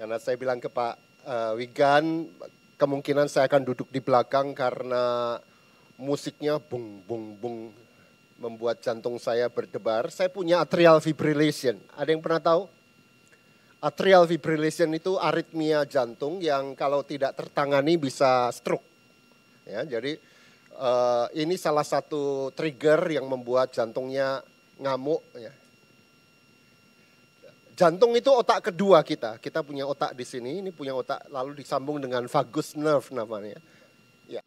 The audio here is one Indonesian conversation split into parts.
Karena saya bilang ke Pak Wigan, kemungkinan saya akan duduk di belakang karena musiknya bung bung bung membuat jantung saya berdebar. Saya punya atrial fibrillation. Ada yang pernah tahu? Atrial fibrillation itu aritmia jantung yang kalau tidak tertangani bisa stroke. Ya, jadi ini salah satu trigger yang membuat jantungnya ngamuk. Ya. Jantung itu otak kedua kita. Kita punya otak di sini, ini punya otak lalu disambung dengan vagus nerve namanya. Ya.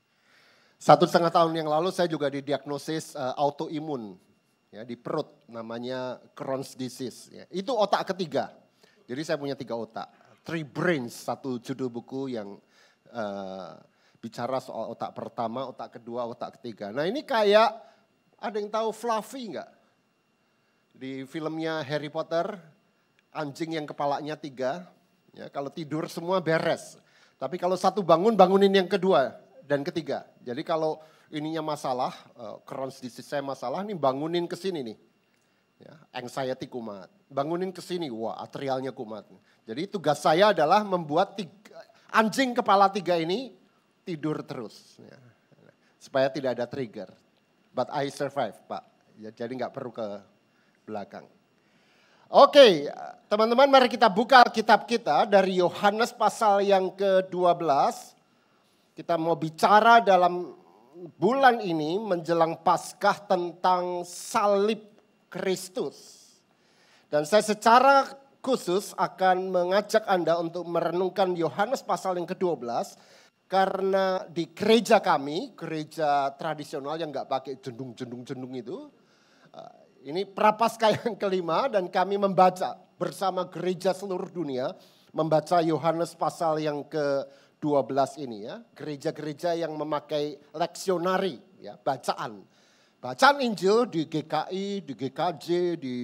1,5 tahun yang lalu saya juga didiagnosis autoimun ya, di perut, namanya Crohn's disease. Ya. Itu otak ketiga. Jadi saya punya 3 otak. Three brains, satu judul buku yang bicara soal otak pertama, otak kedua, otak ketiga. Nah ini kayak, ada yang tahu Fluffy enggak? Di filmnya Harry Potter, anjing yang kepalanya 3, ya, kalau tidur semua beres. Tapi kalau satu bangun, bangunin yang kedua dan ketiga. Jadi kalau ininya masalah, Crohn's disease saya masalah, nih bangunin ke sini nih. Ya, anxiety kumat. Bangunin ke sini, wah atrialnya kumat. Jadi tugas saya adalah membuat anjing kepala 3 ini tidur terus. Ya. Supaya tidak ada trigger. But I survive, Pak. Ya, jadi nggak perlu ke belakang. Oke, teman-teman mari kita buka kitab kita dari Yohanes pasal yang ke-12. Kita mau bicara dalam bulan ini menjelang Paskah tentang salib Kristus. Dan saya secara khusus akan mengajak Anda untuk merenungkan Yohanes pasal yang ke-12. Karena di gereja kami, gereja tradisional yang nggak pakai jendung-jendung itu. Ini Prapaskah yang kelima dan kami membaca bersama gereja seluruh dunia. Membaca Yohanes pasal yang ke-12 ini ya. Gereja-gereja yang memakai leksionari ya, bacaan. Bacaan Injil di GKI, di GKJ, di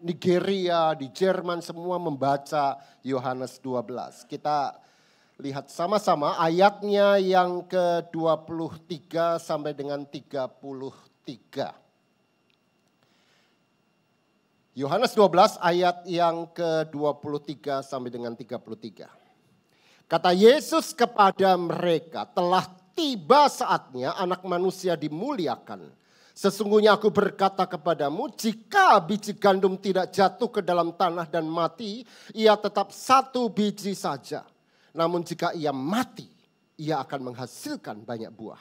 Nigeria, di Jerman semua membaca Yohanes 12. Kita lihat sama-sama ayatnya yang ke-23 sampai dengan 33. Yohanes 12 ayat yang ke-23 sampai dengan 33. Kata Yesus kepada mereka, telah tiba saatnya anak manusia dimuliakan. Sesungguhnya aku berkata kepadamu, jika biji gandum tidak jatuh ke dalam tanah dan mati, ia tetap 1 biji saja. Namun jika ia mati, ia akan menghasilkan banyak buah.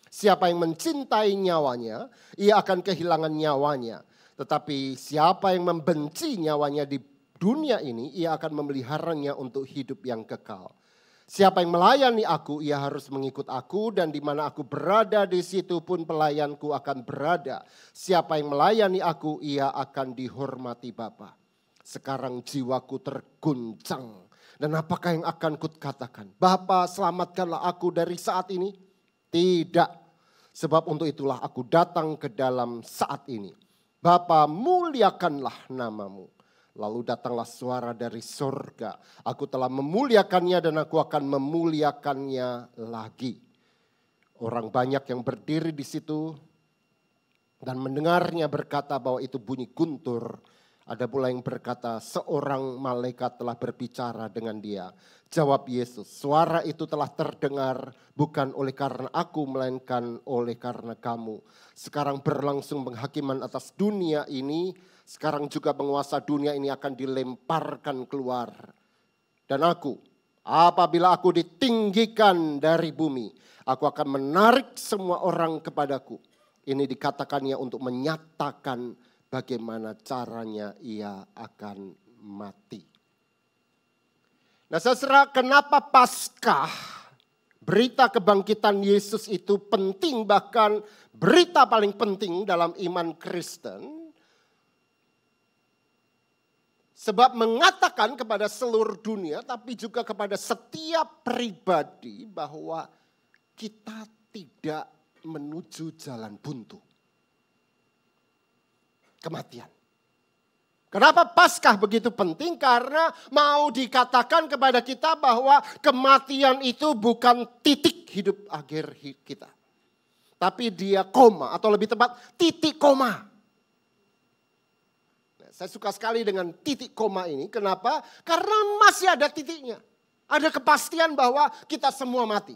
Siapa yang mencintai nyawanya, ia akan kehilangan nyawanya. Tetapi siapa yang membenci nyawanya di dunia ini, ia akan memeliharanya untuk hidup yang kekal. Siapa yang melayani aku, ia harus mengikut aku, dan di mana aku berada, di situ pun pelayanku akan berada. Siapa yang melayani aku, ia akan dihormati Bapa. Sekarang jiwaku terguncang. Dan apakah yang akan kukatakan? Bapa, selamatkanlah aku dari saat ini? Tidak. Sebab untuk itulah aku datang ke dalam saat ini. Bapa, muliakanlah namamu. Lalu datanglah suara dari surga. Aku telah memuliakannya dan aku akan memuliakannya lagi. Orang banyak yang berdiri di situ dan mendengarnya berkata bahwa itu bunyi guntur. Ada pula yang berkata seorang malaikat telah berbicara dengan dia. Jawab Yesus, suara itu telah terdengar bukan oleh karena aku melainkan oleh karena kamu. Sekarang berlangsung penghakiman atas dunia ini. Sekarang juga penguasa dunia ini akan dilemparkan keluar. Dan aku, apabila aku ditinggikan dari bumi, aku akan menarik semua orang kepadaku. Ini dikatakannya untuk menyatakan bagaimana caranya ia akan mati. Nah saudara, kenapa Paskah, berita kebangkitan Yesus itu penting, bahkan berita paling penting dalam iman Kristen. Sebab mengatakan kepada seluruh dunia, tapi juga kepada setiap pribadi bahwa kita tidak menuju jalan buntu. Kematian. Kenapa Paskah begitu penting? Karena mau dikatakan kepada kita bahwa kematian itu bukan titik hidup akhir kita. Tapi dia koma, atau lebih tepat titik koma. Saya suka sekali dengan titik koma ini. Kenapa? Karena masih ada titiknya. Ada kepastian bahwa kita semua mati.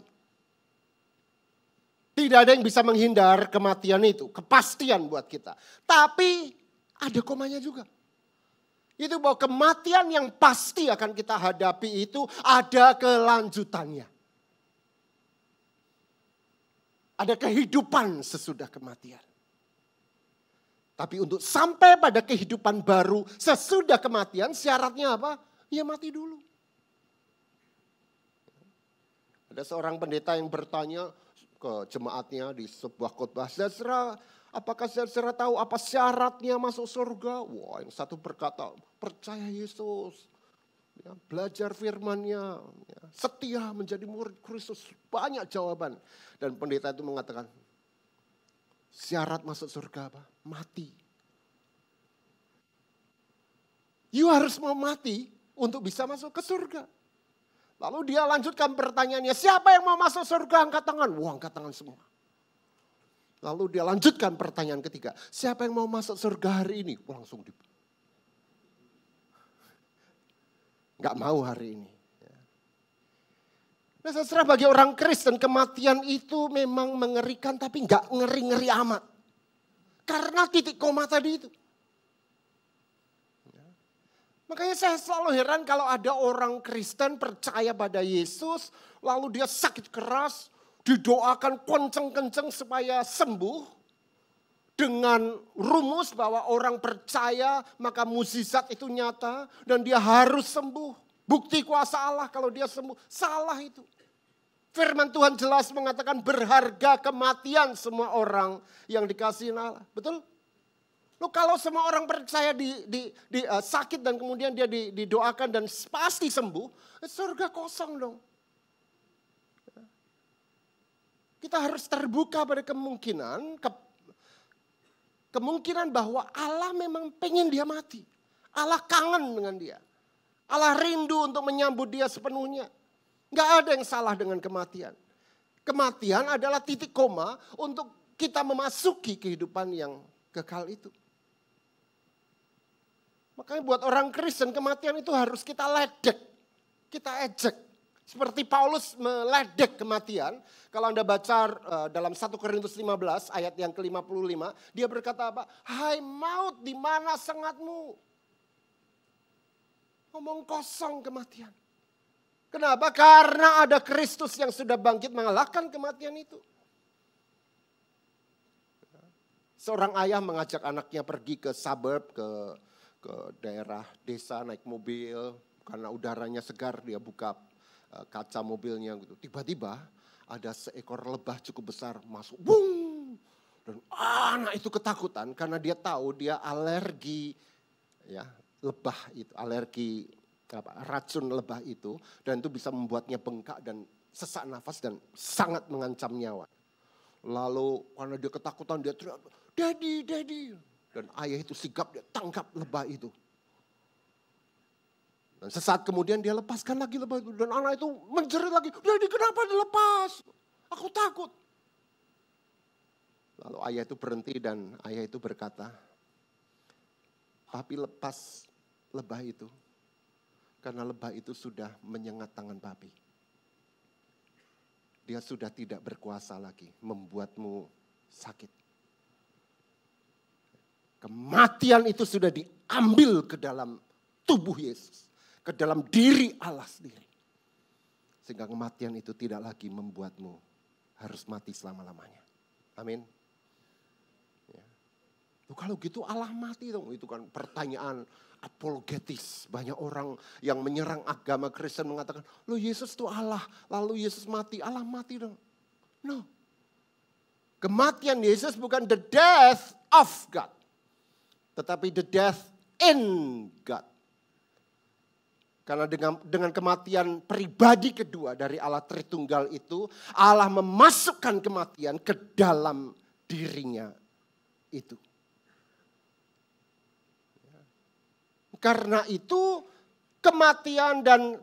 Tidak ada yang bisa menghindar kematian itu. Kepastian buat kita. Tapi ada komanya juga. Itu bahwa kematian yang pasti akan kita hadapi itu ada kelanjutannya. Ada kehidupan sesudah kematian. Tapi untuk sampai pada kehidupan baru sesudah kematian, syaratnya apa? Ya mati dulu. Ada seorang pendeta yang bertanya ke jemaatnya di sebuah khotbah, saudara, apakah saudara tahu apa syaratnya masuk surga? Wah, yang satu berkata, percaya Yesus, ya, belajar firman-Nya, ya, setia menjadi murid Kristus. Banyak jawaban. Dan pendeta itu mengatakan, syarat masuk surga apa? Mati. You harus mau mati untuk bisa masuk ke surga. Lalu dia lanjutkan pertanyaannya, siapa yang mau masuk surga? Angkat tangan. Wah, angkat tangan semua. Lalu dia lanjutkan pertanyaan ketiga, siapa yang mau masuk surga hari ini? Langsung nggak mau hari ini. Nah, saudara, bagi orang Kristen kematian itu memang mengerikan, tapi nggak ngeri-ngeri amat. Karena titik koma tadi itu. Makanya saya selalu heran kalau ada orang Kristen percaya pada Yesus, lalu dia sakit keras, didoakan kenceng-kenceng supaya sembuh. Dengan rumus bahwa orang percaya maka mukjizat itu nyata dan dia harus sembuh. Bukti kuasa Allah kalau dia sembuh. Salah itu. Firman Tuhan jelas mengatakan berharga kematian semua orang yang dikasihi Allah. Betul? Loh, kalau semua orang percaya sakit dan kemudian dia didoakan dan pasti sembuh, surga kosong dong. Kita harus terbuka pada kemungkinan bahwa Allah memang pengen dia mati. Allah kangen dengan dia. Allah rindu untuk menyambut dia sepenuhnya. Gak ada yang salah dengan kematian. Kematian adalah titik koma untuk kita memasuki kehidupan yang kekal itu. Makanya buat orang Kristen kematian itu harus kita ledek. Kita ejek. Seperti Paulus meledek kematian. Kalau Anda baca dalam 1 Korintus 15 ayat yang ke-55. Dia berkata apa? Hai maut, di mana sengatmu? Ngomong kosong kematian. Kenapa? Karena ada Kristus yang sudah bangkit mengalahkan kematian itu. Seorang ayah mengajak anaknya pergi ke suburb, ke daerah desa naik mobil. Karena udaranya segar dia buka kaca mobilnya gitu. Tiba-tiba ada seekor lebah cukup besar masuk. Bung! Dan anak itu ketakutan karena dia tahu dia alergi ya lebah itu, alergi racun lebah itu, dan itu bisa membuatnya bengkak dan sesak nafas dan sangat mengancam nyawa. Lalu karena dia ketakutan dia teriak, "Daddy, Daddy." Dan ayah itu sigap, dia tangkap lebah itu. Dan sesaat kemudian dia lepaskan lagi lebah itu. Dan anak itu menjerit lagi, "Daddy, kenapa dilepas? Aku takut." Lalu ayah itu berhenti dan ayah itu berkata, "Papi lepas lebah itu. Karena lebah itu sudah menyengat tangan papi. Dia sudah tidak berkuasa lagi membuatmu sakit. Kematian itu sudah diambil ke dalam tubuh Yesus. Ke dalam diri Allah sendiri. Sehingga kematian itu tidak lagi membuatmu harus mati selama-lamanya." Amin. Ya. Kalau gitu Allah mati dong. Itu kan pertanyaan apologetis. Banyak orang yang menyerang agama Kristen mengatakan, "Loh Yesus itu Allah, lalu Yesus mati, Allah mati dong." No. Kematian Yesus bukan the death of God. Tetapi the death in God. Karena dengan kematian pribadi kedua dari Allah Tritunggal itu, Allah memasukkan kematian ke dalam dirinya itu. Karena itu kematian dan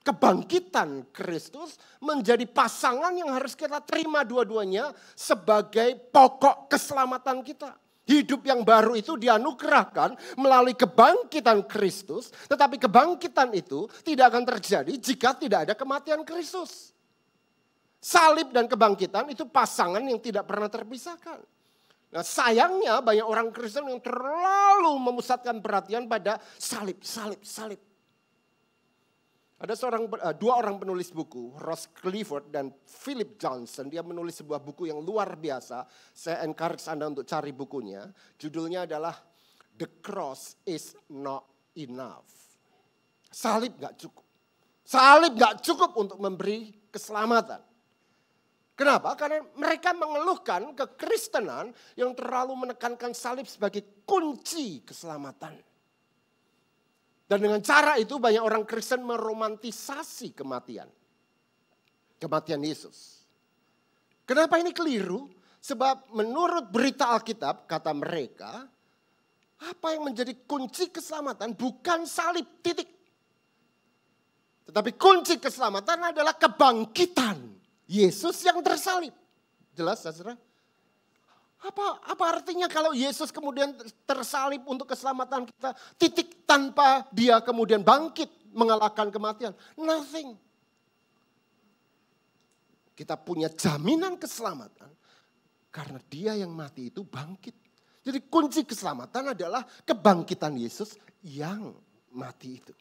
kebangkitan Kristus menjadi pasangan yang harus kita terima dua-duanya sebagai pokok keselamatan kita. Hidup yang baru itu dianugerahkan melalui kebangkitan Kristus. Tetapi kebangkitan itu tidak akan terjadi jika tidak ada kematian Kristus. Salib dan kebangkitan itu pasangan yang tidak pernah terpisahkan. Nah, sayangnya banyak orang Kristen yang terlalu memusatkan perhatian pada salib. Ada dua orang penulis buku, Ross Clifford dan Philip Johnson. Dia menulis sebuah buku yang luar biasa. Saya encourage Anda untuk cari bukunya. Judulnya adalah The Cross is Not Enough. Salib gak cukup. Salib gak cukup untuk memberi keselamatan. Kenapa? Karena mereka mengeluhkan kekristenan yang terlalu menekankan salib sebagai kunci keselamatan. Dan dengan cara itu banyak orang Kristen meromantisasi kematian. Kematian Yesus. Kenapa ini keliru? Sebab menurut berita Alkitab, kata mereka, apa yang menjadi kunci keselamatan bukan salib, titik. Tetapi kunci keselamatan adalah kebangkitan Yesus yang tersalib. Jelas, saudara? Apa artinya kalau Yesus kemudian tersalib untuk keselamatan kita, titik, tanpa dia kemudian bangkit mengalahkan kematian? Nothing. Kita punya jaminan keselamatan karena dia yang mati itu bangkit. Jadi kunci keselamatan adalah kebangkitan Yesus yang mati itu.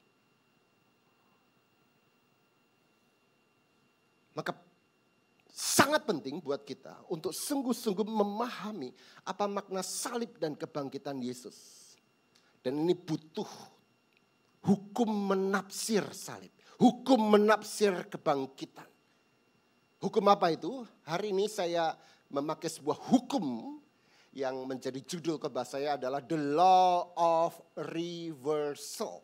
Maka sangat penting buat kita untuk sungguh-sungguh memahami apa makna salib dan kebangkitan Yesus. Dan ini butuh hukum menafsir salib, hukum menafsir kebangkitan. Hukum apa itu? Hari ini saya memakai sebuah hukum yang menjadi judul khotbah saya adalah The Law of Reversal.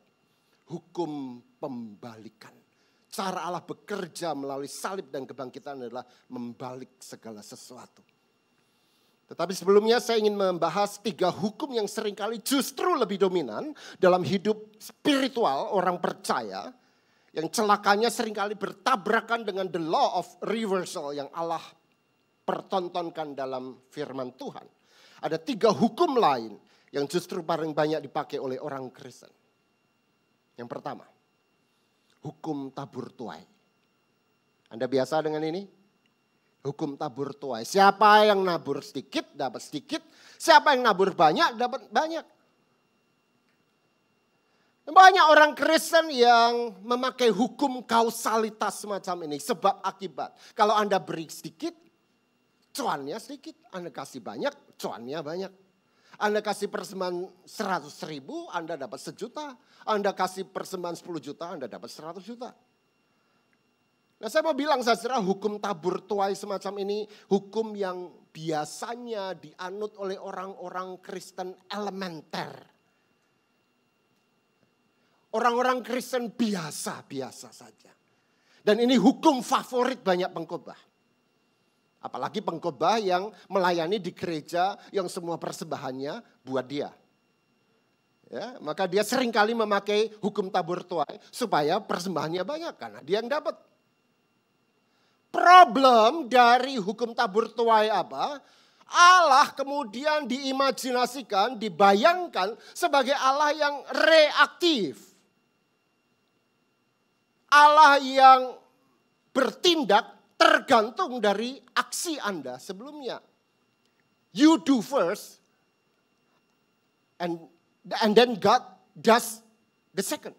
Hukum pembalikan. Cara Allah bekerja melalui salib dan kebangkitan adalah membalik segala sesuatu. Tetapi sebelumnya saya ingin membahas 3 hukum yang seringkali justru lebih dominan dalam hidup spiritual orang percaya. Yang celakanya seringkali bertabrakan dengan the law of reversal yang Allah pertontonkan dalam firman Tuhan. Ada 3 hukum lain yang justru paling banyak dipakai oleh orang Kristen. Yang pertama. Hukum tabur tuai. Anda biasa dengan ini? Hukum tabur tuai. Siapa yang nabur sedikit dapat sedikit. Siapa yang nabur banyak dapat banyak. Banyak orang Kristen yang memakai hukum kausalitas semacam ini. Sebab akibat. Kalau Anda beri sedikit, cuannya sedikit. Anda kasih banyak, cuannya banyak. Anda kasih persembahan 100.000, Anda dapat 1 juta. Anda kasih persembahan 10 juta, Anda dapat 100 juta. Nah, saya mau bilang saudara, hukum tabur tuai semacam ini hukum yang biasanya dianut oleh orang-orang Kristen elementer. Orang-orang Kristen biasa-biasa saja. Dan ini hukum favorit banyak pengkhotbah. Apalagi pengkhotbah yang melayani di gereja yang semua persembahannya buat dia. Ya, maka dia seringkali memakai hukum tabur tuai supaya persembahannya banyak karena dia yang dapat. Problem dari hukum tabur tuai apa? Allah kemudian diimajinasikan, dibayangkan sebagai Allah yang reaktif. Allah yang bertindak tergantung dari aksi Anda sebelumnya. You do first and then God does the second.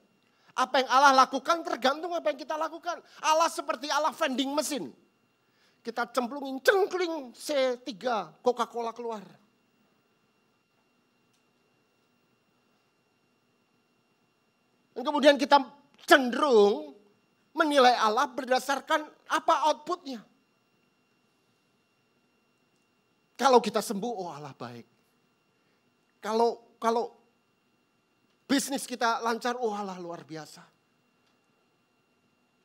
Apa yang Allah lakukan tergantung apa yang kita lakukan. Allah seperti Allah vending mesin. Kita cemplungin, cengkling C3 Coca-Cola keluar. Dan kemudian kita cenderung menilai Allah berdasarkan apa outputnya. Kalau kita sembuh, oh Allah baik. Kalau bisnis kita lancar, oh Allah luar biasa.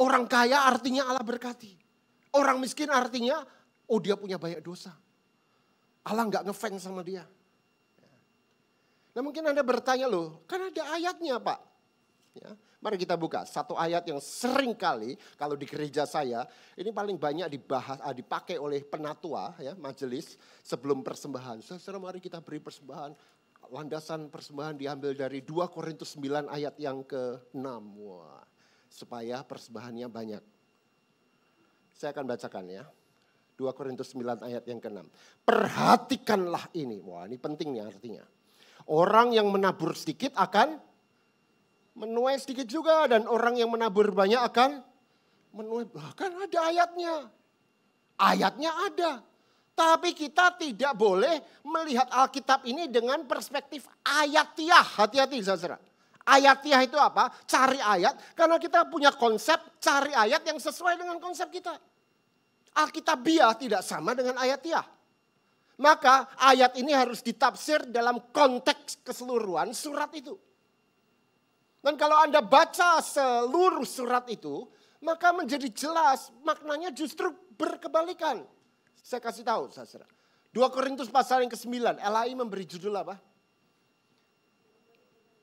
Orang kaya artinya Allah berkati. Orang miskin artinya, oh dia punya banyak dosa. Allah nggak ngefans sama dia. Nah mungkin Anda bertanya loh, kan ada ayatnya Pak. Ya, mari kita buka satu ayat yang sering kali kalau di gereja saya ini paling banyak dipakai oleh penatua ya majelis sebelum persembahan. Saudara mari kita beri persembahan. Landasan persembahan diambil dari 2 Korintus 9 ayat yang ke-6. Wah, supaya persembahannya banyak. Saya akan bacakan ya. 2 Korintus 9 ayat yang ke-6. Perhatikanlah ini. Wah, ini penting nih artinya. Orang yang menabur sedikit akan menuai sedikit juga, dan orang yang menabur banyak akan menuai. Bahkan ada ayatnya. Ayatnya ada. Tapi kita tidak boleh melihat Alkitab ini dengan perspektif ayatiah. Hati-hati saudara. Ayatiah itu apa? Cari ayat. Karena kita punya konsep cari ayat yang sesuai dengan konsep kita. Alkitabiah tidak sama dengan ayatiah. Maka ayat ini harus ditafsir dalam konteks keseluruhan surat itu. Dan kalau Anda baca seluruh surat itu, maka menjadi jelas maknanya justru berkebalikan. Saya kasih tahu, saudara. 2 Korintus pasal yang ke-9, LAI memberi judul apa?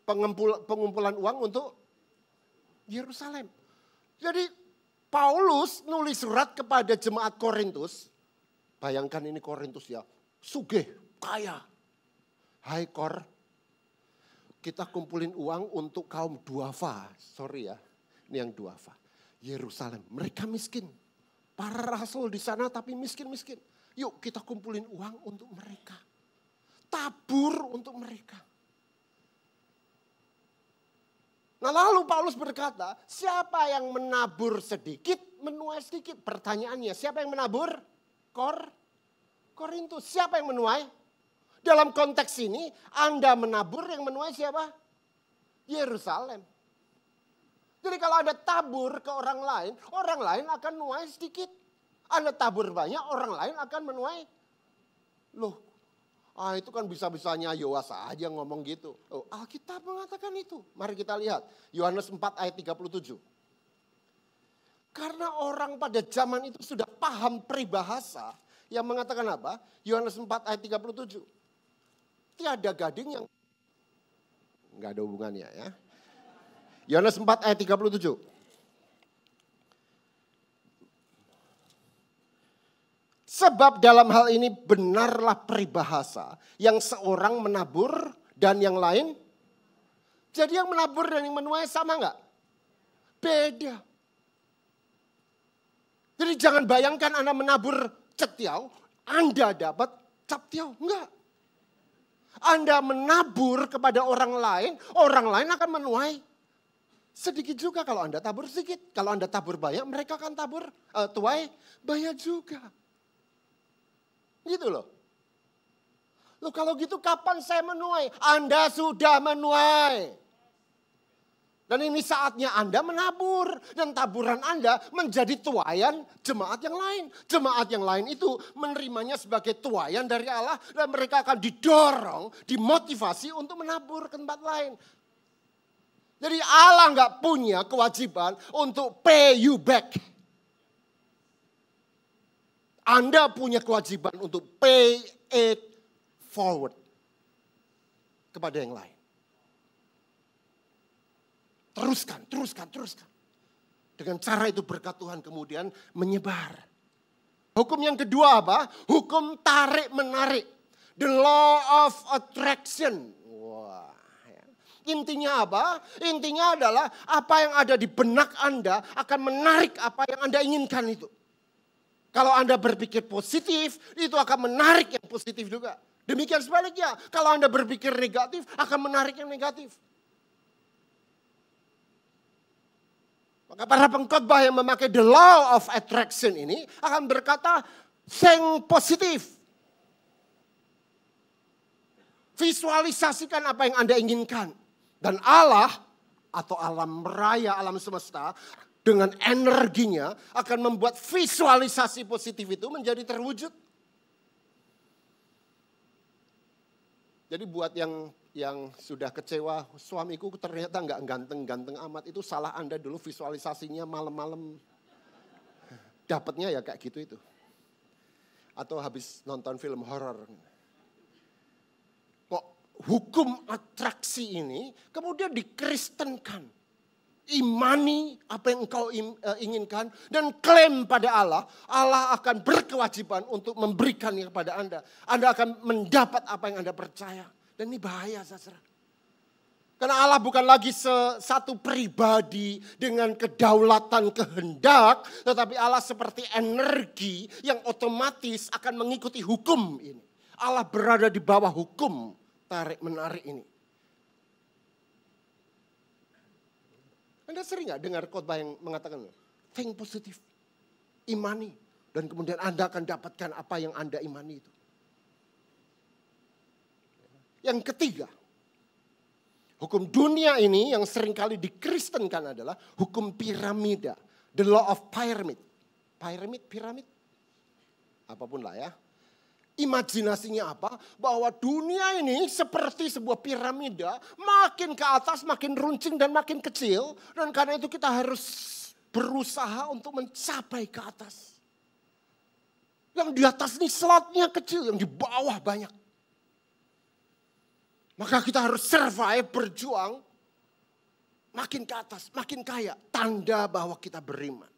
Pengumpulan uang untuk Yerusalem. Jadi Paulus nulis surat kepada jemaat Korintus. Bayangkan ini Korintus ya, sugih, kaya. Hai Kor, kita kumpulin uang untuk kaum duafa. Sorry ya, ini yang duafa. Yerusalem, mereka miskin. Para rasul di sana tapi miskin-miskin. Yuk kita kumpulin uang untuk mereka. Tabur untuk mereka. Nah lalu Paulus berkata, siapa yang menabur sedikit, menuai sedikit. Pertanyaannya, siapa yang menabur? Korintus. Siapa yang menuai? Dalam konteks ini, Anda menabur, yang menuai siapa? Yerusalem. Jadi kalau Anda tabur ke orang lain akan menuai sedikit. Anda tabur banyak, orang lain akan menuai. Loh, itu kan bisa-bisanya Yoas aja ngomong gitu. Oh, Alkitab mengatakan itu. Mari kita lihat, Yohanes 4 ayat 37. Karena orang pada zaman itu sudah paham peribahasa yang mengatakan apa? Yohanes 4 ayat 37. Tiada gading yang enggak ada hubungannya ya. Yohanes 4 ayat 37. Sebab dalam hal ini benarlah peribahasa yang seorang menabur dan yang lain. Jadi yang menabur dan yang menuai sama enggak? Beda. Jadi jangan bayangkan Anda menabur cetiau, Anda dapat captiau. Enggak. Anda menabur kepada orang lain akan menuai sedikit juga. Kalau Anda tabur sedikit, kalau Anda tabur banyak, mereka akan tuai banyak juga. Gitu loh. Loh kalau gitu kapan saya menuai? Anda sudah menuai. Dan ini saatnya Anda menabur. Dan taburan Anda menjadi tuaian jemaat yang lain. Jemaat yang lain itu menerimanya sebagai tuaian dari Allah. Dan mereka akan didorong, dimotivasi untuk menabur ke tempat lain. Jadi Allah nggak punya kewajiban untuk pay you back. Anda punya kewajiban untuk pay it forward kepada yang lain. Teruskan. Dengan cara itu berkat Tuhan kemudian menyebar. Hukum yang kedua apa? Hukum tarik-menarik. The law of attraction. Wah. Intinya apa? Intinya adalah apa yang ada di benak Anda akan menarik apa yang Anda inginkan itu. Kalau Anda berpikir positif, itu akan menarik yang positif juga. Demikian sebaliknya, kalau Anda berpikir negatif, akan menarik yang negatif. Maka para pengkhotbah yang memakai the law of attraction ini akan berkata, sing positif. Visualisasikan apa yang Anda inginkan. Dan Allah atau alam raya, alam semesta, dengan energinya akan membuat visualisasi positif itu menjadi terwujud. Jadi buat yang sudah kecewa, suamiku ternyata nggak ganteng-ganteng amat, itu salah Anda dulu visualisasinya malam-malam. Dapatnya ya kayak gitu itu. Atau habis nonton film horor. Kok hukum atraksi ini kemudian dikristenkan. imani apa yang engkau inginkan dan klaim pada Allah, Allah akan berkewajiban untuk memberikannya kepada Anda. Anda akan mendapat apa yang Anda percaya. Dan ini bahaya, saudara. Karena Allah bukan lagi satu pribadi dengan kedaulatan kehendak, tetapi Allah seperti energi yang otomatis akan mengikuti hukum ini. Allah berada di bawah hukum tarik-menarik ini. Anda sering gak dengar khotbah yang mengatakan, think positif, imani, dan kemudian Anda akan dapatkan apa yang Anda imani itu. Yang ketiga, hukum dunia ini yang seringkali dikristenkan adalah hukum piramida, the law of pyramid. Piramid, apapun lah ya. Imajinasinya apa? Bahwa dunia ini seperti sebuah piramida, makin ke atas makin runcing dan makin kecil. Dan karena itu kita harus berusaha untuk mencapai ke atas. Yang di atas ini slotnya kecil, yang di bawah banyak. Maka kita harus survive, berjuang, makin ke atas, makin kaya. Tanda bahwa kita beriman.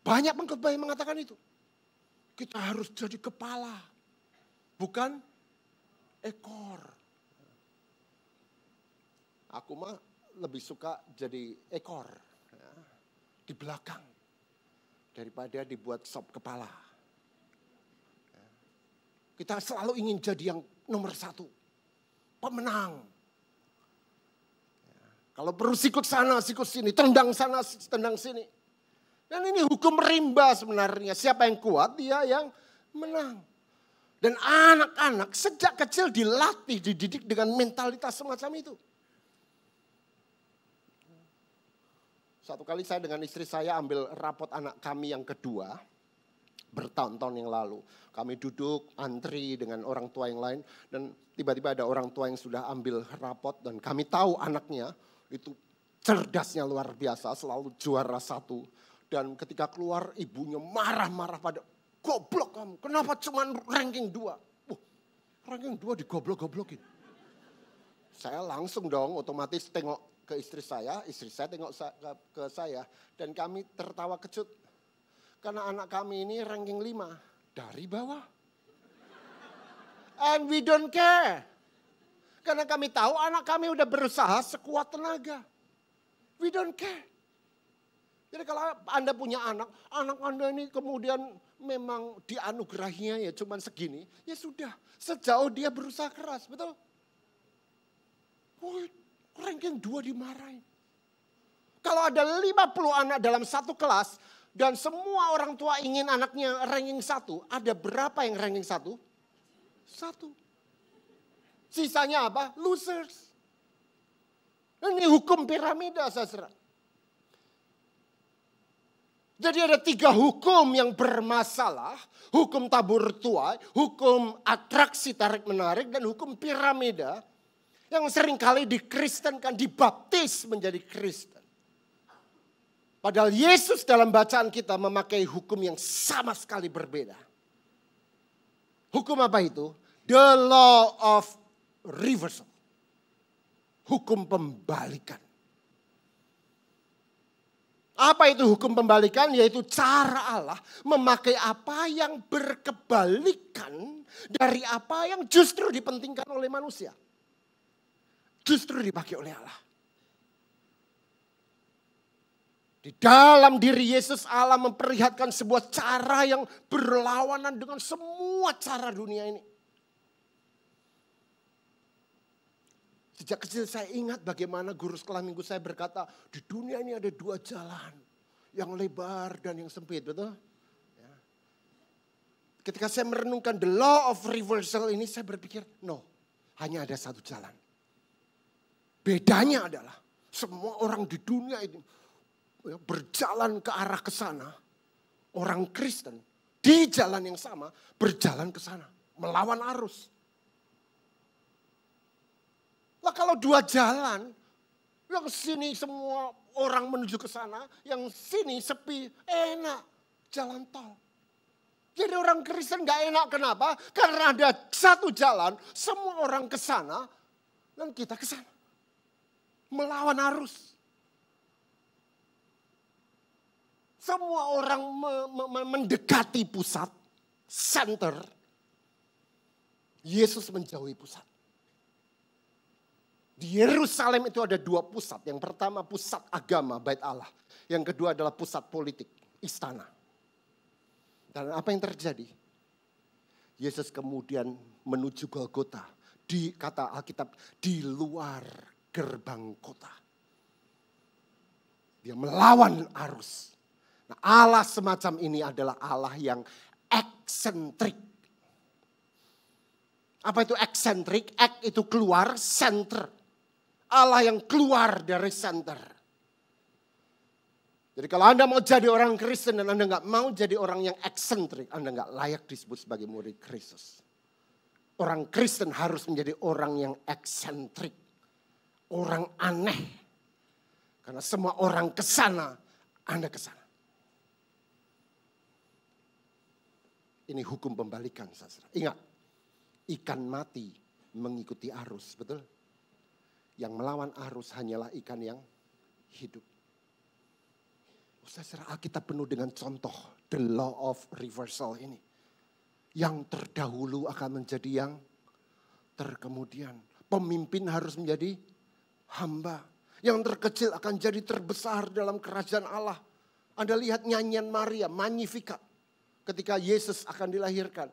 Banyak pengkhotbah yang mengatakan itu. Kita harus jadi kepala, bukan ekor. Aku mah lebih suka jadi ekor ya, di belakang daripada dibuat sop kepala. Ya. Kita selalu ingin jadi yang nomor satu, pemenang. Ya. Kalau perlu sikut sana, sikut sini, tendang sana, tendang sini. Dan ini hukum rimba sebenarnya. Siapa yang kuat, dia yang menang. Dan anak-anak sejak kecil dilatih, dididik dengan mentalitas semacam itu. Satu kali saya dengan istri saya ambil rapot anak kami yang kedua. Bertahun-tahun yang lalu. Kami duduk antri dengan orang tua yang lain. Dan tiba-tiba ada orang tua yang sudah ambil rapot. Dan kami tahu anaknya itu cerdasnya luar biasa. Selalu juara satu. Dan ketika keluar ibunya marah-marah pada, goblok kamu, kenapa cuma ranking 2? Ranking 2 digoblok-goblokin. Saya langsung dong otomatis tengok ke istri saya tengok ke saya. Dan kami tertawa kecut. Karena anak kami ini ranking 5, dari bawah. And we don't care. Karena kami tahu anak kami udah berusaha sekuat tenaga. We don't care. Jadi kalau Anda punya anak Anda ini kemudian memang dianugerahinya ya cuman segini, ya sudah. Sejauh dia berusaha keras, betul? Ranking 2 dimarahin. Kalau ada 50 anak dalam satu kelas dan semua orang tua ingin anaknya ranking 1, ada berapa yang ranking 1? 1. Sisanya apa? Losers. Ini hukum piramida, saudara. Jadi ada 3 hukum yang bermasalah. Hukum tabur tuai, hukum atraksi tarik-menarik, dan hukum piramida. Yang seringkali dikristenkan, dibaptis menjadi Kristen. Padahal Yesus dalam bacaan kita memakai hukum yang sama sekali berbeda. Hukum apa itu? The law of reversal. Hukum pembalikan. Apa itu hukum pembalikan? Yaitu cara Allah memakai apa yang berkebalikan dari apa yang justru dipentingkan oleh manusia. Justru dipakai oleh Allah. Di dalam diri Yesus Allah memperlihatkan sebuah cara yang berlawanan dengan semua cara dunia ini. Sejak kecil saya ingat bagaimana guru sekolah minggu saya berkata, di dunia ini ada 2 jalan. Yang lebar dan yang sempit, betul? Ya. Ketika saya merenungkan the law of reversal ini, saya berpikir, no, hanya ada 1 jalan. Bedanya adalah, semua orang di dunia ini berjalan ke arah ke sana. Orang Kristen di jalan yang sama, berjalan ke sana. Melawan arus. Lah kalau 2 jalan, yang sini semua orang menuju ke sana, yang sini sepi, enak, jalan tol. Jadi orang Kristen gak enak, kenapa? Karena ada 1 jalan, semua orang ke sana, Dan kita ke sana. Melawan arus. Semua orang mendekati pusat, center. Yesus menjauhi pusat. Di Yerusalem itu ada 2 pusat. Yang pertama pusat agama, bait Allah. Yang kedua adalah pusat politik, istana. Dan apa yang terjadi? Yesus kemudian menuju Golgota. Kata Alkitab, di luar gerbang kota. Dia melawan arus. Nah, Allah semacam ini adalah Allah yang eksentrik. Apa itu eksentrik? Ek itu keluar, center. Allah yang keluar dari center. Jadi kalau Anda mau jadi orang Kristen dan Anda nggak mau jadi orang yang eksentrik, Anda nggak layak disebut sebagai murid Kristus. Orang Kristen harus menjadi orang yang eksentrik. Orang aneh. Karena semua orang kesana, Anda kesana. Ini hukum pembalikan, saudara. Ingat, ikan mati mengikuti arus, betul? Yang melawan arus hanyalah ikan yang hidup. Saudara, Alkitab penuh dengan contoh the law of reversal ini. Yang terdahulu akan menjadi yang terkemudian. Pemimpin harus menjadi hamba. Yang terkecil akan jadi terbesar dalam kerajaan Allah. Anda lihat nyanyian Maria, Magnificat. Ketika Yesus akan dilahirkan.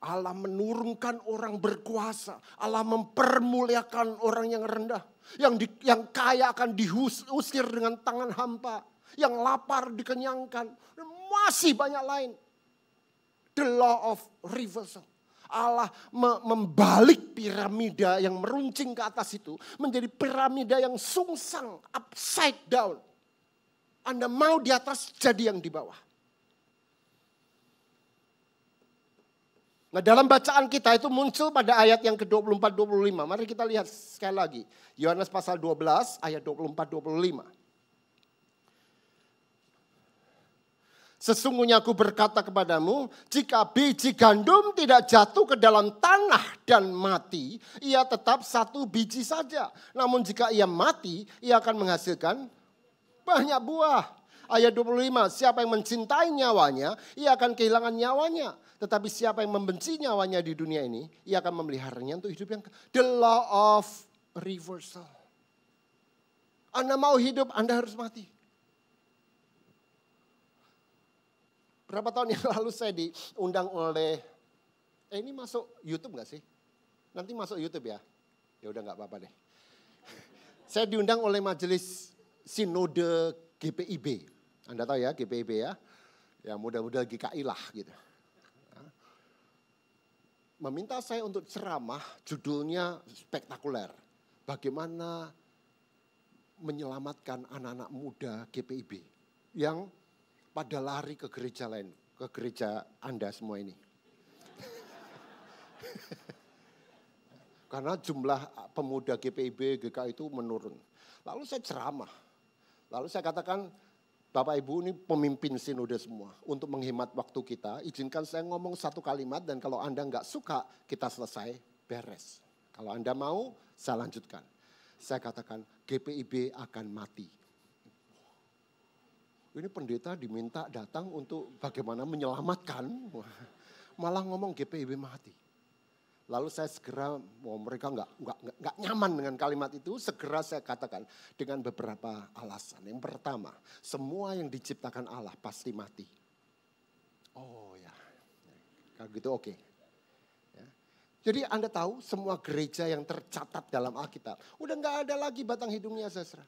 Allah menurunkan orang berkuasa. Allah mempermuliakan orang yang rendah. Yang kaya akan diusir dengan tangan hampa. Yang lapar dikenyangkan. Dan masih banyak lain. The law of reversal. Allah membalik piramida yang meruncing ke atas itu. Menjadi piramida yang sungsang. Upside down. Anda mau di atas, jadi yang di bawah. Nah, dalam bacaan kita itu muncul pada ayat yang ke-24-25. Mari kita lihat sekali lagi. Yohanes pasal 12 ayat 24-25. Sesungguhnya aku berkata kepadamu, jika biji gandum tidak jatuh ke dalam tanah dan mati, ia tetap 1 biji saja. Namun jika ia mati, ia akan menghasilkan banyak buah. Ayat 25, siapa yang mencintai nyawanya, ia akan kehilangan nyawanya. Tetapi siapa yang membenci nyawanya di dunia ini, ia akan memeliharanya untuk hidup yang the law of reversal. Anda mau hidup, Anda harus mati. Berapa tahun yang lalu saya diundang oleh, ini masuk YouTube gak sih? Nanti masuk YouTube ya? Ya udah gak apa-apa deh. Saya diundang oleh majelis sinode GPIB. Anda tahu ya GPIB ya? Ya mudah-mudahan GKI lah gitu. Meminta saya untuk ceramah, judulnya spektakuler. Bagaimana menyelamatkan anak-anak muda GPIB yang pada lari ke gereja lain, ke gereja Anda semua ini. Karena jumlah pemuda GPIB, GKI itu menurun. Lalu saya ceramah. Lalu saya katakan, Bapak Ibu ini pemimpin sinode semua. Untuk menghemat waktu kita, izinkan saya ngomong 1 kalimat dan kalau Anda nggak suka, kita selesai, beres. Kalau Anda mau, saya lanjutkan. Saya katakan, GPIB akan mati. Ini pendeta diminta datang untuk bagaimana menyelamatkan, malah ngomong GPIB mati. Lalu saya segera, mereka nggak nyaman dengan kalimat itu, segera saya katakan dengan beberapa alasan. Yang pertama, semua yang diciptakan Allah pasti mati. Oh ya, kalau gitu oke. Ya. Jadi Anda tahu semua gereja yang tercatat dalam Alkitab, udah nggak ada lagi batang hidungnya, saudara.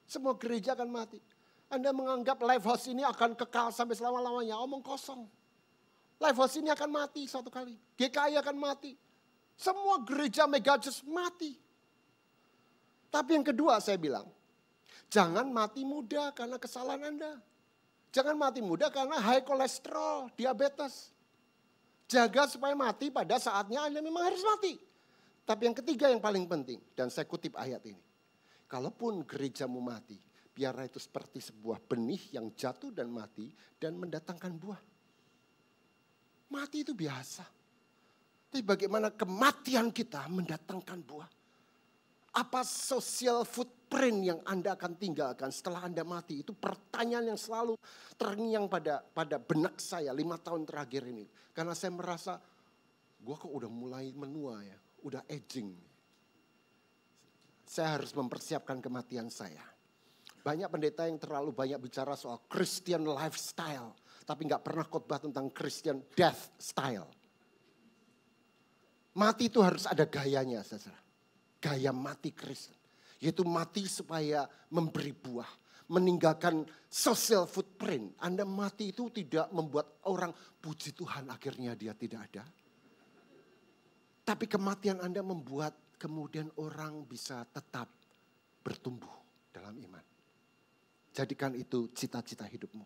Semua gereja akan mati. Anda menganggap Lifehouse ini akan kekal sampai selama-lamanya, omong kosong. Lifehouse ini akan mati suatu kali, GKI akan mati. Semua gereja megachurch mati. Tapi yang kedua saya bilang, jangan mati muda karena kesalahan Anda. Jangan mati muda karena high kolesterol, diabetes. Jaga supaya mati pada saatnya Anda memang harus mati. Tapi yang ketiga yang paling penting, dan saya kutip ayat ini. Kalaupun gerejamu mati, biarlah itu seperti sebuah benih yang jatuh dan mati dan mendatangkan buah. Mati itu biasa. Tapi bagaimana kematian kita mendatangkan buah. Apa social footprint yang Anda akan tinggalkan setelah Anda mati? Itu pertanyaan yang selalu terngiang pada benak saya 5 tahun terakhir ini. Karena saya merasa, gue kok udah mulai menua ya, udah aging. Saya harus mempersiapkan kematian saya. Banyak pendeta yang terlalu banyak bicara soal Christian lifestyle. Tapi gak pernah khotbah tentang Christian death style. Mati itu harus ada gayanya, saudara. Gaya mati Kristen. Yaitu mati supaya memberi buah. Meninggalkan social footprint. Anda mati itu tidak membuat orang, puji Tuhan akhirnya dia tidak ada. Tapi kematian Anda membuat kemudian orang bisa tetap bertumbuh dalam iman. Jadikan itu cita-cita hidupmu.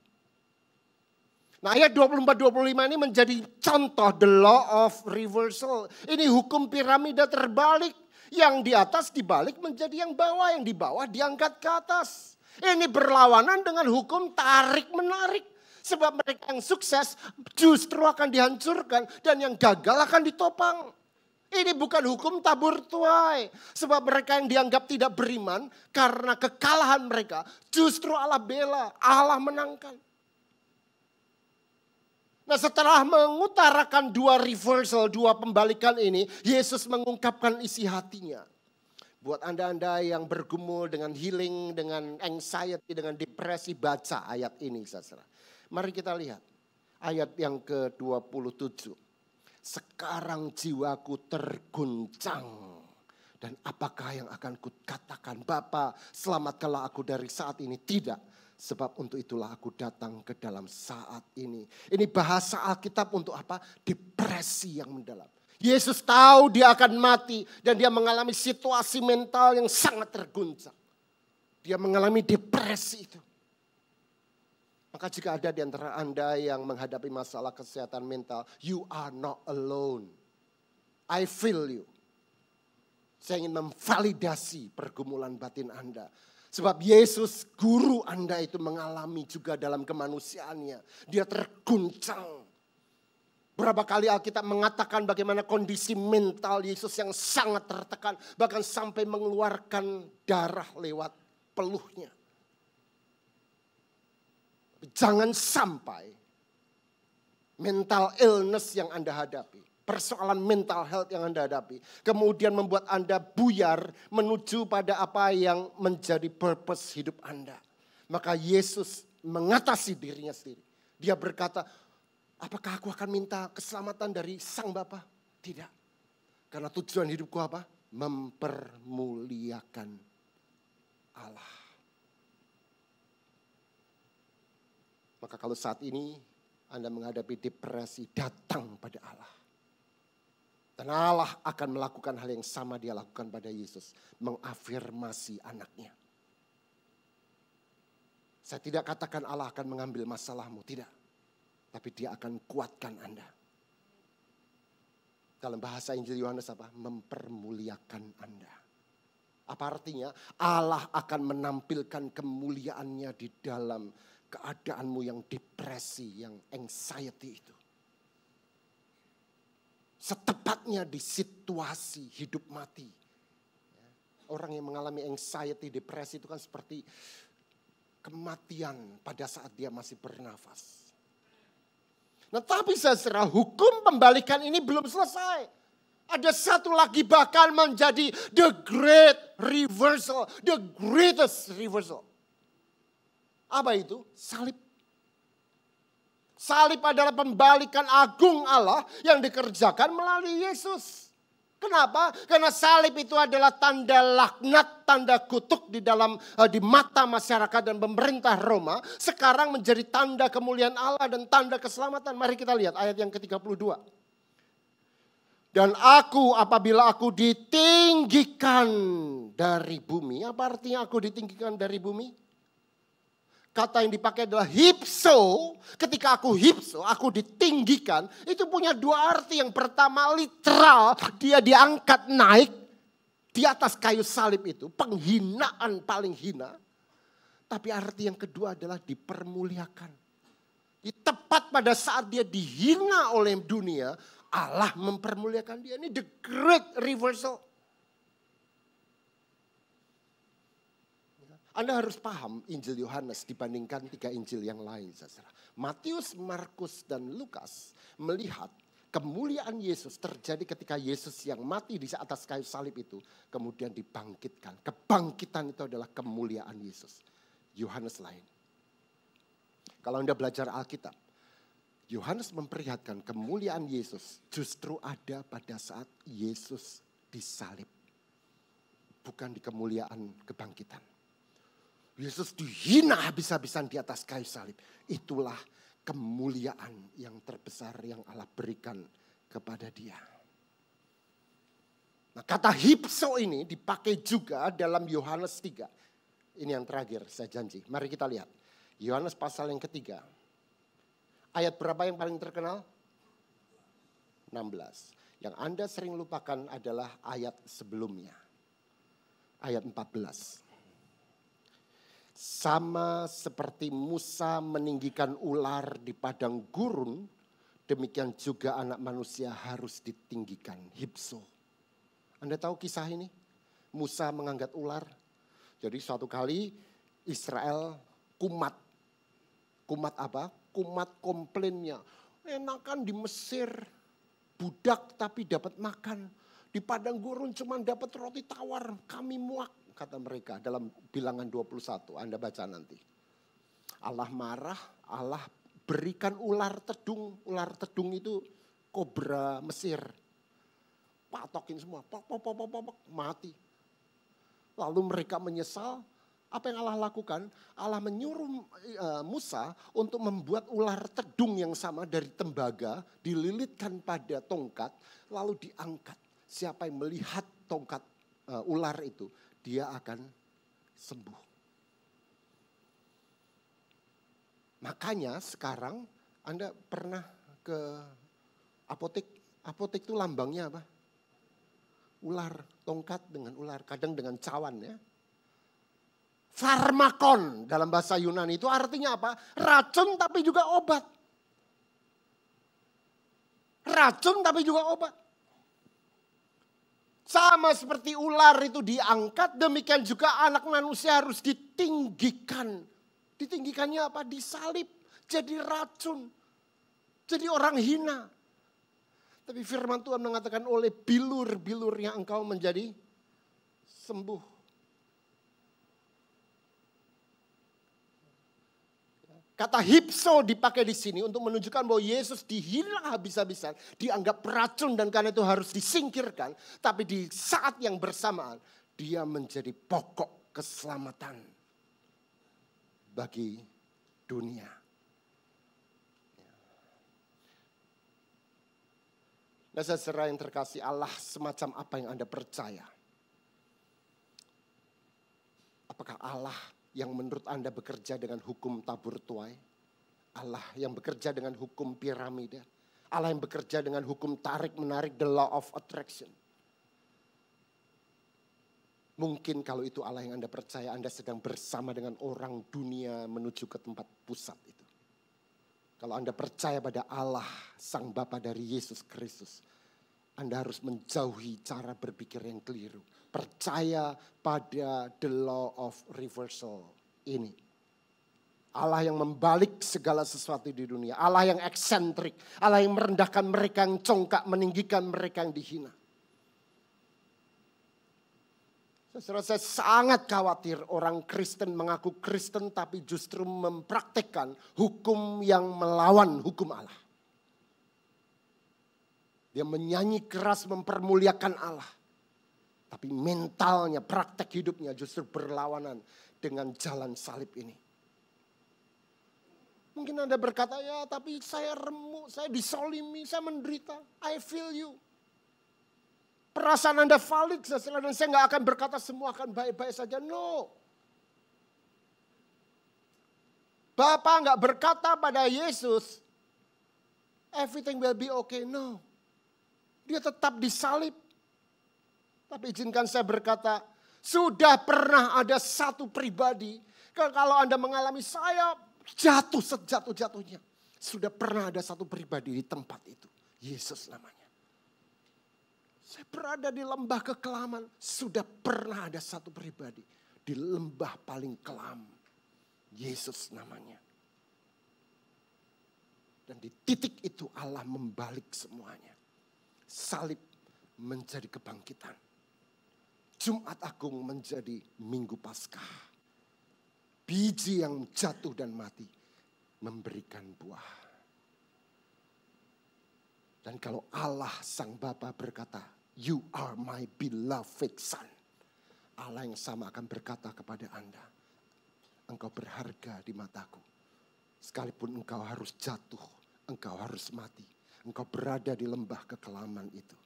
Nah ayat 24-25 ini menjadi contoh the law of reversal. Ini hukum piramida terbalik. Yang di atas dibalik menjadi yang bawah. Yang di bawah diangkat ke atas. Ini berlawanan dengan hukum tarik-menarik. Sebab mereka yang sukses justru akan dihancurkan. Dan yang gagal akan ditopang. Ini bukan hukum tabur tuai. Sebab mereka yang dianggap tidak beriman. Karena kekalahan mereka justru Allah bela. Allah menangkan. Nah setelah mengutarakan dua reversal, dua pembalikan ini, Yesus mengungkapkan isi hatinya. Buat Anda-Anda yang bergumul dengan healing, dengan anxiety, dengan depresi, baca ayat ini. Saudara. Mari kita lihat ayat yang ke-27. Sekarang jiwaku terguncang. Dan apakah yang akan kukatakan? Bapa, selamatkanlah aku dari saat ini. Tidak. Sebab untuk itulah aku datang ke dalam saat ini. Ini bahasa Alkitab untuk apa? Depresi yang mendalam. Yesus tahu dia akan mati. Dan dia mengalami situasi mental yang sangat terguncang. Dia mengalami depresi itu. Maka jika ada di antara Anda yang menghadapi masalah kesehatan mental. You are not alone. I feel you. Saya ingin memvalidasi pergumulan batin Anda. Sebab Yesus guru Anda itu mengalami juga dalam kemanusiaannya. Dia terguncang. Berapa kali Alkitab mengatakan bagaimana kondisi mental Yesus yang sangat tertekan. Bahkan sampai mengeluarkan darah lewat peluhnya. Jangan sampai mental illness yang Anda hadapi. Persoalan mental health yang Anda hadapi. Kemudian membuat Anda buyar menuju pada apa yang menjadi purpose hidup Anda. Maka Yesus mengatasi dirinya sendiri. Dia berkata, apakah aku akan minta keselamatan dari Sang Bapa? Tidak. Karena tujuan hidupku apa? Mempermuliakan Allah. Maka kalau saat ini Anda menghadapi depresi, datang pada Allah. Dan Allah akan melakukan hal yang sama dia lakukan pada Yesus. Mengafirmasi anaknya. Saya tidak katakan Allah akan mengambil masalahmu, tidak. Tapi dia akan kuatkan Anda. Dalam bahasa Injil Yohanes apa? Mempermuliakan Anda. Apa artinya? Allah akan menampilkan kemuliaannya di dalam keadaanmu yang depresi, yang anxiety itu. Setepatnya di situasi hidup mati. Orang yang mengalami anxiety, depresi itu kan seperti kematian pada saat dia masih bernafas. Nah tapi saudara, hukum pembalikan ini belum selesai. Ada satu lagi bahkan menjadi the great reversal, the greatest reversal. Apa itu? Salib. Salib adalah pembalikan agung Allah yang dikerjakan melalui Yesus. Kenapa? Karena salib itu adalah tanda laknat, tanda kutuk di mata masyarakat dan pemerintah Roma. Sekarang menjadi tanda kemuliaan Allah dan tanda keselamatan. Mari kita lihat ayat yang ke-32. Dan aku apabila aku ditinggikan dari bumi. Apa artinya aku ditinggikan dari bumi? Kata yang dipakai adalah hipso. Ketika aku hipso, aku ditinggikan. Itu punya dua arti. Yang pertama literal, dia diangkat naik di atas kayu salib itu. Penghinaan paling hina. Tapi arti yang kedua adalah dipermuliakan. Tepat pada saat dia dihina oleh dunia, Allah mempermuliakan dia. Ini the great reversal. Anda harus paham Injil Yohanes dibandingkan 3 Injil yang lain. Saudara. Matius, Markus, dan Lukas melihat kemuliaan Yesus terjadi ketika Yesus yang mati di atas kayu salib itu kemudian dibangkitkan. Kebangkitan itu adalah kemuliaan Yesus. Yohanes lain. Kalau Anda belajar Alkitab, Yohanes memperlihatkan kemuliaan Yesus justru ada pada saat Yesus disalib. Bukan di kemuliaan kebangkitan. Yesus dihina habis-habisan di atas kayu salib. Itulah kemuliaan yang terbesar yang Allah berikan kepada dia. Nah, kata hipso ini dipakai juga dalam Yohanes 3. Ini yang terakhir saya janji. Mari kita lihat. Yohanes pasal yang ketiga. Ayat berapa yang paling terkenal? 16. Yang Anda sering lupakan adalah ayat sebelumnya. Ayat 14. Sama seperti Musa meninggikan ular di padang gurun, demikian juga anak manusia harus ditinggikan. Hipso. Anda tahu kisah ini? Musa mengangkat ular. Jadi suatu kali Israel kumat. Kumat apa? Kumat komplainnya. Enakan di Mesir, budak tapi dapat makan. Di padang gurun cuma dapat roti tawar, kami muak. Kata mereka dalam bilangan 21, Anda baca nanti. Allah marah, Allah berikan ular tedung. Ular tedung itu kobra Mesir. Patokin semua, mati. Lalu mereka menyesal. Apa yang Allah lakukan? Allah menyuruh Musa untuk membuat ular tedung yang sama dari tembaga, dililitkan pada tongkat, lalu diangkat. Siapa yang melihat tongkat ular itu, dia akan sembuh. Makanya sekarang Anda pernah ke apotek? Apotek itu lambangnya apa? Ular, tongkat dengan ular, kadang dengan cawan ya. Farmakon dalam bahasa Yunani itu artinya apa? Racun tapi juga obat. Racun tapi juga obat. Sama seperti ular itu diangkat, demikian juga anak manusia harus ditinggikan. Ditinggikannya apa? Disalib. Jadi racun. Jadi orang hina. Tapi firman Tuhan mengatakan oleh bilur-bilurnya engkau menjadi sembuh. Kata hipso dipakai di sini untuk menunjukkan bahwa Yesus dihina habis-habisan, dianggap racun dan karena itu harus disingkirkan. Tapi di saat yang bersamaan dia menjadi pokok keselamatan bagi dunia. Nah, saudara yang terkasih, Allah semacam apa yang Anda percaya? Apakah Allah yang menurut Anda bekerja dengan hukum tabur tuai? Allah yang bekerja dengan hukum piramida? Allah yang bekerja dengan hukum tarik-menarik, the law of attraction? Mungkin kalau itu Allah yang Anda percaya, Anda sedang bersama dengan orang dunia menuju ke tempat pusat itu. Kalau Anda percaya pada Allah, Sang Bapa dari Yesus Kristus, Anda harus menjauhi cara berpikir yang keliru. Percaya pada the law of reversal ini. Allah yang membalik segala sesuatu di dunia. Allah yang eksentrik. Allah yang merendahkan mereka yang congkak, meninggikan mereka yang dihina. Saya sangat khawatir orang Kristen mengaku Kristen tapi justru mempraktekkan hukum yang melawan hukum Allah. Dia menyanyi keras mempermuliakan Allah. Tapi mentalnya, praktek hidupnya justru berlawanan dengan jalan salib ini. Mungkin Anda berkata, ya tapi saya remuk, saya disolimi, saya menderita. I feel you. Perasaan Anda valid, dan saya nggak akan berkata semua akan baik-baik saja. No. Bapak nggak berkata pada Yesus, everything will be okay. No. Dia tetap disalib. Tapi izinkan saya berkata, sudah pernah ada satu pribadi. Kalau Anda mengalami saya jatuh sejatuh-jatuhnya. Sudah pernah ada satu pribadi di tempat itu. Yesus namanya. Saya berada di lembah kekelaman. Sudah pernah ada satu pribadi. di lembah paling kelam. Yesus namanya. Dan di titik itu Allah membalik semuanya. Salib menjadi kebangkitan. Jumat Agung menjadi Minggu Paskah. Biji yang jatuh dan mati memberikan buah. Dan kalau Allah Sang Bapa berkata, "You are my beloved son." Allah yang sama akan berkata kepada Anda, "Engkau berharga di mataku. Sekalipun engkau harus jatuh, engkau harus mati. Engkau berada di lembah kekelaman itu."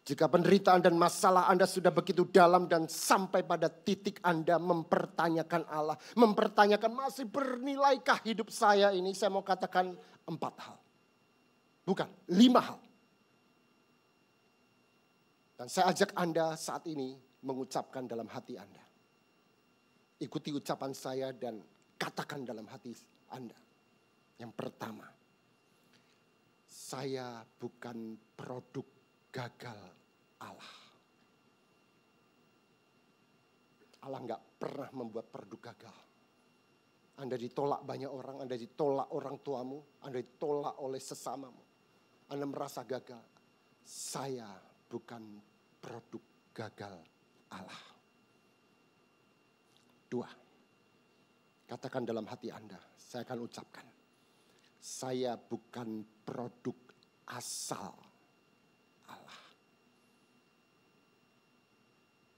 Jika penderitaan dan masalah Anda sudah begitu dalam dan sampai pada titik Anda mempertanyakan Allah. Mempertanyakan masih bernilaikah hidup saya ini. Saya mau katakan 4 hal. Bukan, 5 hal. Dan saya ajak Anda saat ini mengucapkan dalam hati Anda. Ikuti ucapan saya dan katakan dalam hati Anda. Yang pertama, saya bukan produk gagal Allah. Allah nggak pernah membuat produk gagal. Anda ditolak banyak orang, Anda ditolak orang tuamu, Anda ditolak oleh sesamamu. Anda merasa gagal. Saya bukan produk gagal Allah. 2, katakan dalam hati Anda, saya akan ucapkan. Saya bukan produk asal Allah.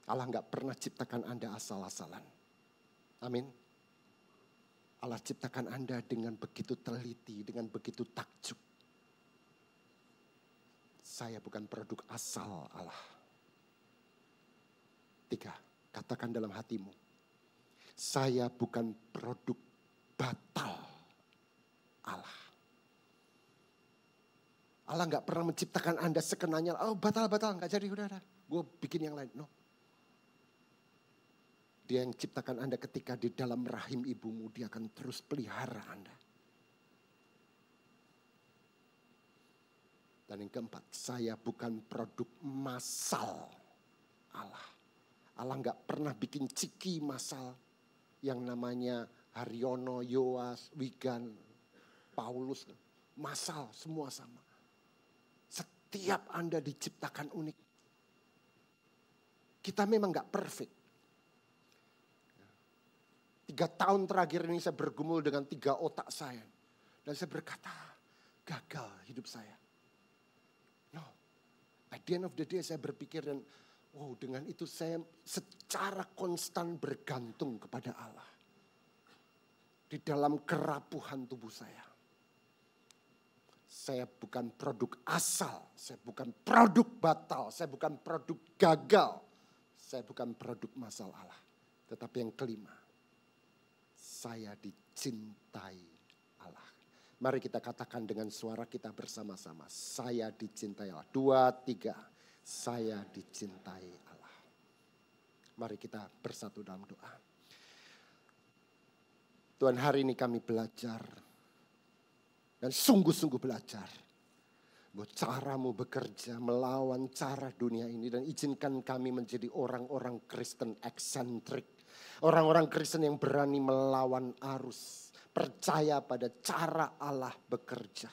Allah nggak pernah ciptakan Anda asal-asalan. Amin. Allah ciptakan Anda dengan begitu teliti, dengan begitu takjub. Saya bukan produk asal Allah. 3, katakan dalam hatimu. Saya bukan produk batal Allah. Allah nggak pernah menciptakan Anda sekenanya. Oh batal-batal, nggak jadi, udah. Gue bikin yang lain. No. Dia yang ciptakan Anda ketika di dalam rahim ibumu. Dia akan terus pelihara Anda. Dan yang keempat, saya bukan produk masal Allah. Allah nggak pernah bikin ciki masal yang namanya Haryono, Yoas, Wigan, Paulus. Masal, semua sama. Setiap Anda diciptakan unik. Kita memang nggak perfect. 3 tahun terakhir ini saya bergumul dengan 3 otak saya. Dan saya berkata, gagal hidup saya. No, at the end of the day saya berpikir dan dengan itu saya secara konstan bergantung kepada Allah. Di dalam kerapuhan tubuh saya. Saya bukan produk asal, saya bukan produk batal, saya bukan produk gagal. Saya bukan produk masal Allah. Tetapi yang kelima, saya dicintai Allah. Mari kita katakan dengan suara kita bersama-sama. Saya dicintai Allah. 2, 3. Saya dicintai Allah. Mari kita bersatu dalam doa. Tuhan, hari ini kami belajar. Dan sungguh-sungguh belajar. Bahwa caramu bekerja melawan cara dunia ini. Dan izinkan kami menjadi orang-orang Kristen eksentrik. Orang-orang Kristen yang berani melawan arus. Percaya pada cara Allah bekerja.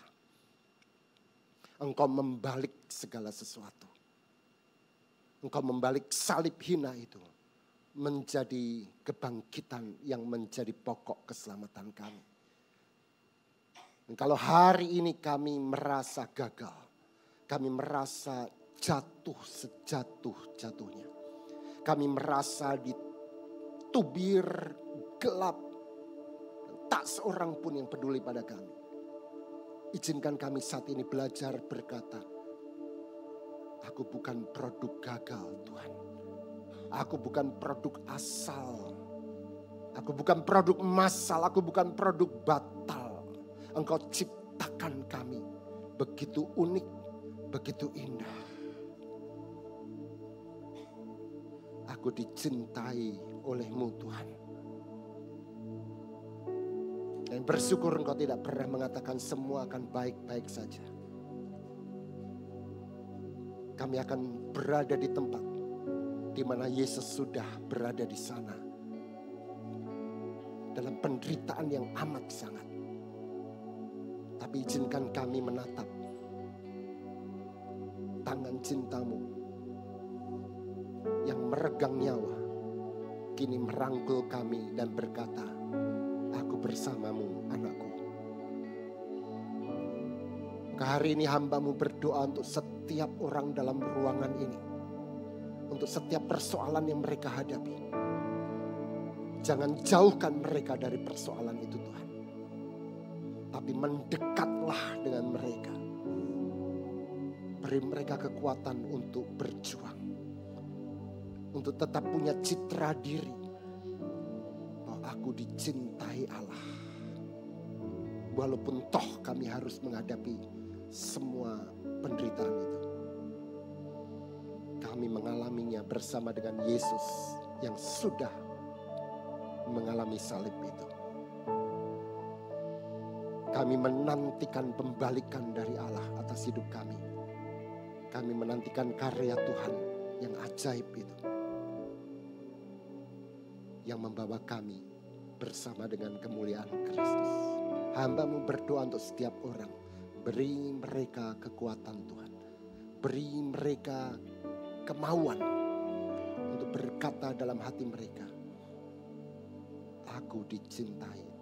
Engkau membalik segala sesuatu. Engkau membalik salib hina itu. Menjadi kebangkitan yang menjadi pokok keselamatan kami. Dan kalau hari ini kami merasa gagal. Kami merasa jatuh sejatuh-jatuhnya. Kami merasa ditubir gelap. Tak seorang pun yang peduli pada kami. Izinkan kami saat ini belajar berkata, aku bukan produk gagal Tuhan. Aku bukan produk asal. Aku bukan produk masal. Aku bukan produk batal. Engkau ciptakan kami begitu unik, begitu indah. Aku dicintai oleh-Mu Tuhan. Dan bersyukur Engkau tidak pernah mengatakan semua akan baik-baik saja. Kami akan berada di tempat di mana Yesus sudah berada di sana dalam penderitaan yang amat sangat. Tapi izinkan kami menatap tangan cintamu yang meregang nyawa, kini merangkul kami dan berkata, aku bersamamu anakku. Hari ini hamba-Mu berdoa untuk setiap orang dalam ruangan ini, untuk setiap persoalan yang mereka hadapi. Jangan jauhkan mereka dari persoalan itu Tuhan, tapi mendekatlah dengan mereka. Beri mereka kekuatan untuk berjuang, untuk tetap punya citra diri bahwa aku dicintai Allah. Walaupun toh kami harus menghadapi semua penderitaan itu, kami mengalaminya bersama dengan Yesus yang sudah mengalami salib itu. Kami menantikan pembalikan dari Allah atas hidup kami. Kami menantikan karya Tuhan yang ajaib itu, yang membawa kami bersama dengan kemuliaan Kristus. Hamba-Mu berdoa untuk setiap orang. Beri mereka kekuatan Tuhan. Beri mereka kemauan untuk berkata dalam hati mereka, aku dicintai